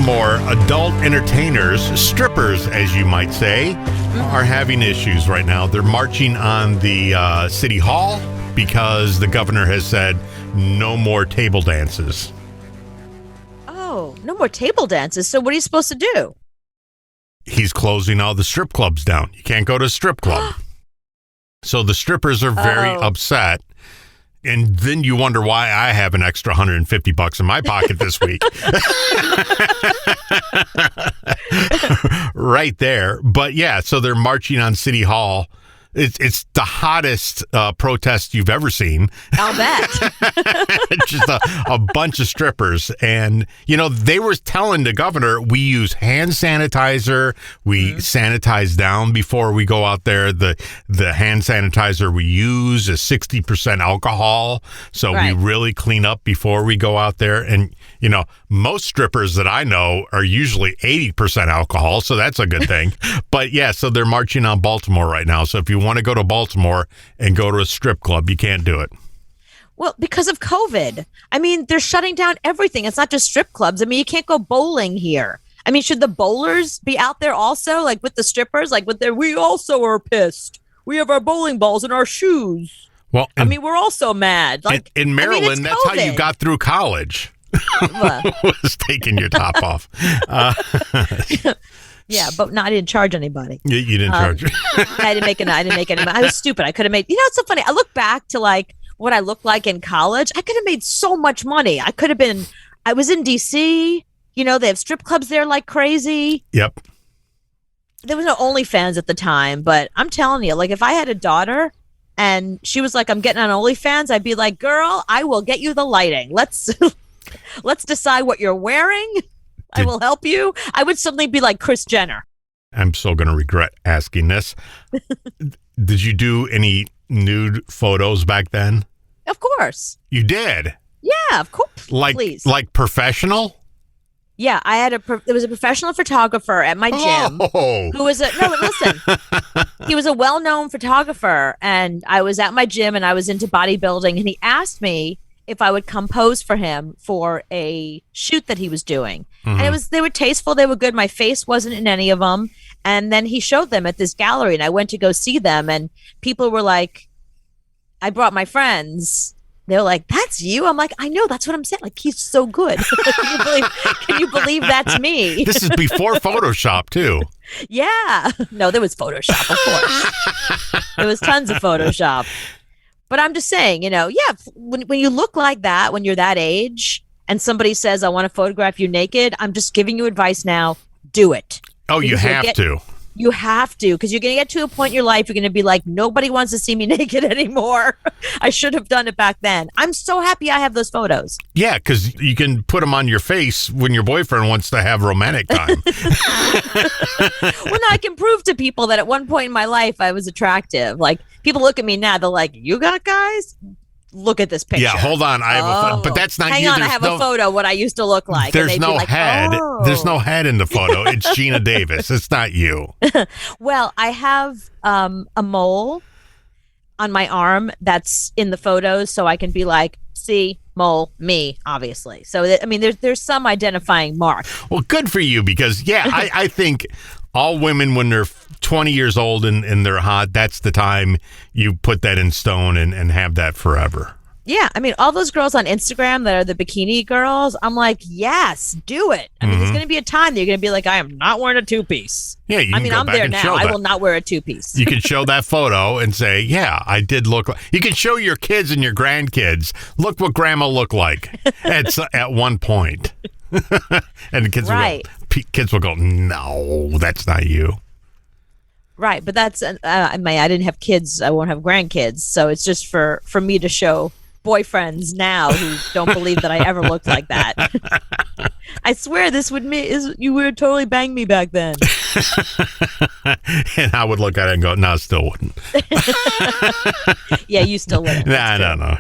Baltimore, adult entertainers, strippers, as you might say, are having issues right now. They're marching on the city hall because the governor has said no more table dances. Oh, no more table dances. So what are you supposed to do? He's closing all the strip clubs down. You can't go to a strip club. So the strippers are very upset. And then you wonder why I have an extra $150 in my pocket this week. Right there. But yeah, so they're marching on City Hall. It's the hottest protest you've ever seen. I'll bet. Just a bunch of strippers. And, you know, they were telling the governor, we use hand sanitizer. We sanitize down before we go out there. The hand sanitizer we use is 60% alcohol. So we really clean up before we go out there. And, you know, most strippers that I know are usually 80% alcohol. So that's a good thing. But yeah, so they're marching on Baltimore right now. So if you want to go to Baltimore and go to a strip club, you can't do it. Well, because of COVID. I mean, they're shutting down everything. It's not just strip clubs. I mean, you can't go bowling here. I mean, should the bowlers be out there also, like with the strippers, like with their, we also are pissed. We have our bowling balls in our shoes. Well, I mean, we're also mad. Like in Maryland, that's how you got through college. Was taking your top off. Yeah, but no, I didn't charge anybody. You didn't charge. I didn't make any money. I was stupid. I could have made, you know, it's so funny. I look back to like what I looked like in college. I could have made so much money. I was in DC, you know, they have strip clubs there like crazy. Yep. There was no OnlyFans at the time, but I'm telling you, like if I had a daughter and she was like, I'm getting on OnlyFans, I'd be like, girl, I will get you the lighting. Let's decide what you're wearing. I will help you. I would suddenly be like Kris Jenner. I'm so going to regret asking this. Did you do any nude photos back then? Of course. You did? Yeah, of course. Please. Like professional? Yeah, I had there was a professional photographer at my gym who was he was a well-known photographer, and I was at my gym and I was into bodybuilding, and he asked me if I would come pose for him for a shoot that he was doing. And they were tasteful. They were good. My face wasn't in any of them. And then he showed them at this gallery and I went to go see them. And people were like, I brought my friends. They were like, that's you? I'm like, I know. That's what I'm saying. Like, he's so good. Can you believe that's me? This is before Photoshop too. Yeah. No, there was Photoshop, of course. There was tons of Photoshop. But I'm just saying, you know, yeah, when you look like that, when you're that age, and somebody says, I want to photograph you naked, I'm just giving you advice now, do it. Oh, you have to. You have to, because you're going to get to a point in your life, you're going to be like, nobody wants to see me naked anymore. I should have done it back then. I'm so happy I have those photos. Yeah, because you can put them on your face when your boyfriend wants to have romantic time. Well, no, I can prove to people that at one point in my life, I was attractive. Like, people look at me now, they're like, you got guys? Look at this picture. Yeah, hold on. I have but that's not Hang you. on, I have a photo what I used to look like. There's no head. There's no head in the photo. It's Gina Davis. It's not you. Well, I have a mole on my arm that's in the photos, so I can be like, see, mole, me, obviously. So, I mean, there's some identifying mark. Well, good for you because, yeah, I think all women, when they're 20 years old and they're hot, that's the time you put that in stone and have that forever. Yeah, I mean, all those girls on Instagram that are the bikini girls, I'm like, yes, do it. I mean, there's going to be a time that you're going to be like, I am not wearing a two-piece. Yeah, you can go I'm back there and now. show that. I will not wear a two-piece. You can show that photo and say, yeah, I did look like. You can show your kids and your grandkids, look what grandma looked like at one point. And the kids will go, no, that's not you. Right, but that's I didn't have kids. I won't have grandkids, so it's just for me to show boyfriends now who don't believe that I ever looked like that. I swear you would totally bang me back then. And I would look at it and go, no, still wouldn't. Yeah, you still wouldn't. Nah, no.